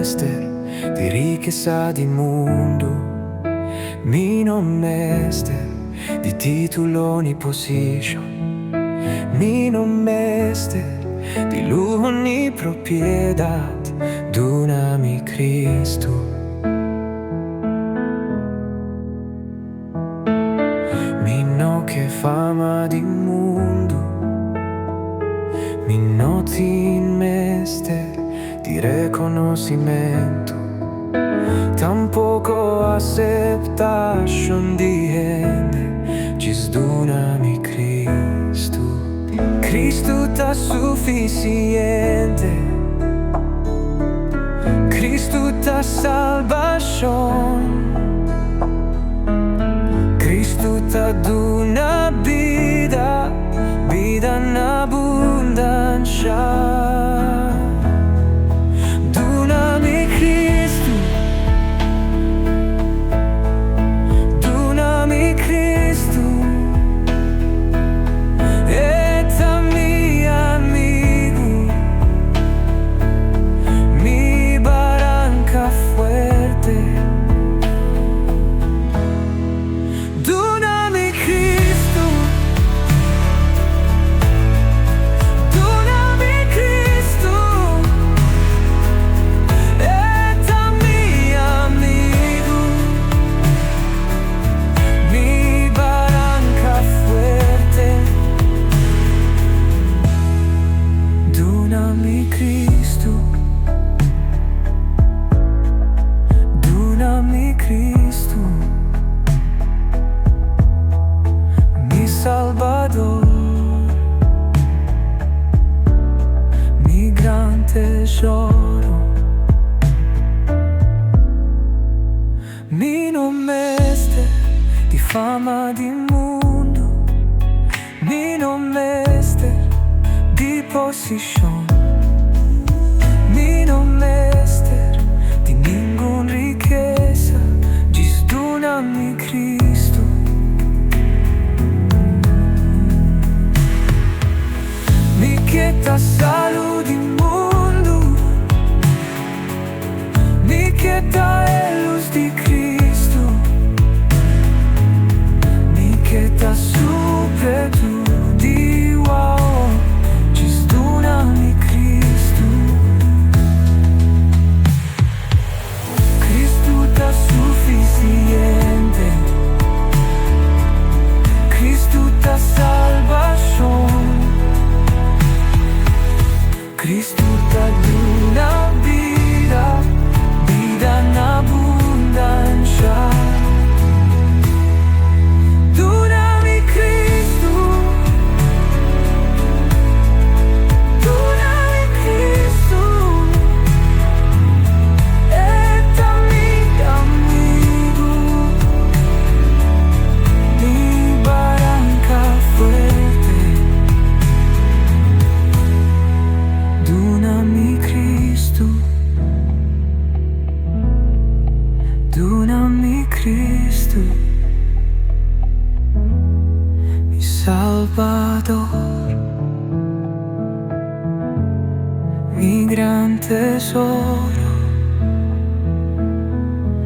mester di ricchezza di mondo, mi non mester di titoloni position, mi non mester di luoni propriedad d'unami Cristo. Mi no che fama di mondo, mi noti in mester di reconocimiento, tampoco aceptación di gente, gisdunami Cristo. Cristo ta suficiente, Cristo ta salvación, Cristo ta duna vida, vida en abundancia. Dunami Cristo, dunami Cristo, eta mi amigo, mi barranca fuerte. Dunami Cristo, dunami Cristo, eta mi amigo, mi barranca fuerte. Dunami Cristo, dunami Cristo, mi Salvador, mi gran tesoro, mi non mester di fama di mondo, mi non mester di position, mi non mester di ningún riqueza, gisdunami Cristo. Mi quieta salud inmundo, mi quieta luz di Cristo, mi quieta super tu di wow, gisdunami Cristo. Cristo ta suficiente, Cristo ta salvación, Cristo ta duna vida, vida en abundancia. Dunami Cristo, dunami Cristo, eta mi amigo, mi barranca fuerte. Dunami Cristo, dunami Cristo, mi Salvador, mi gran tesoro.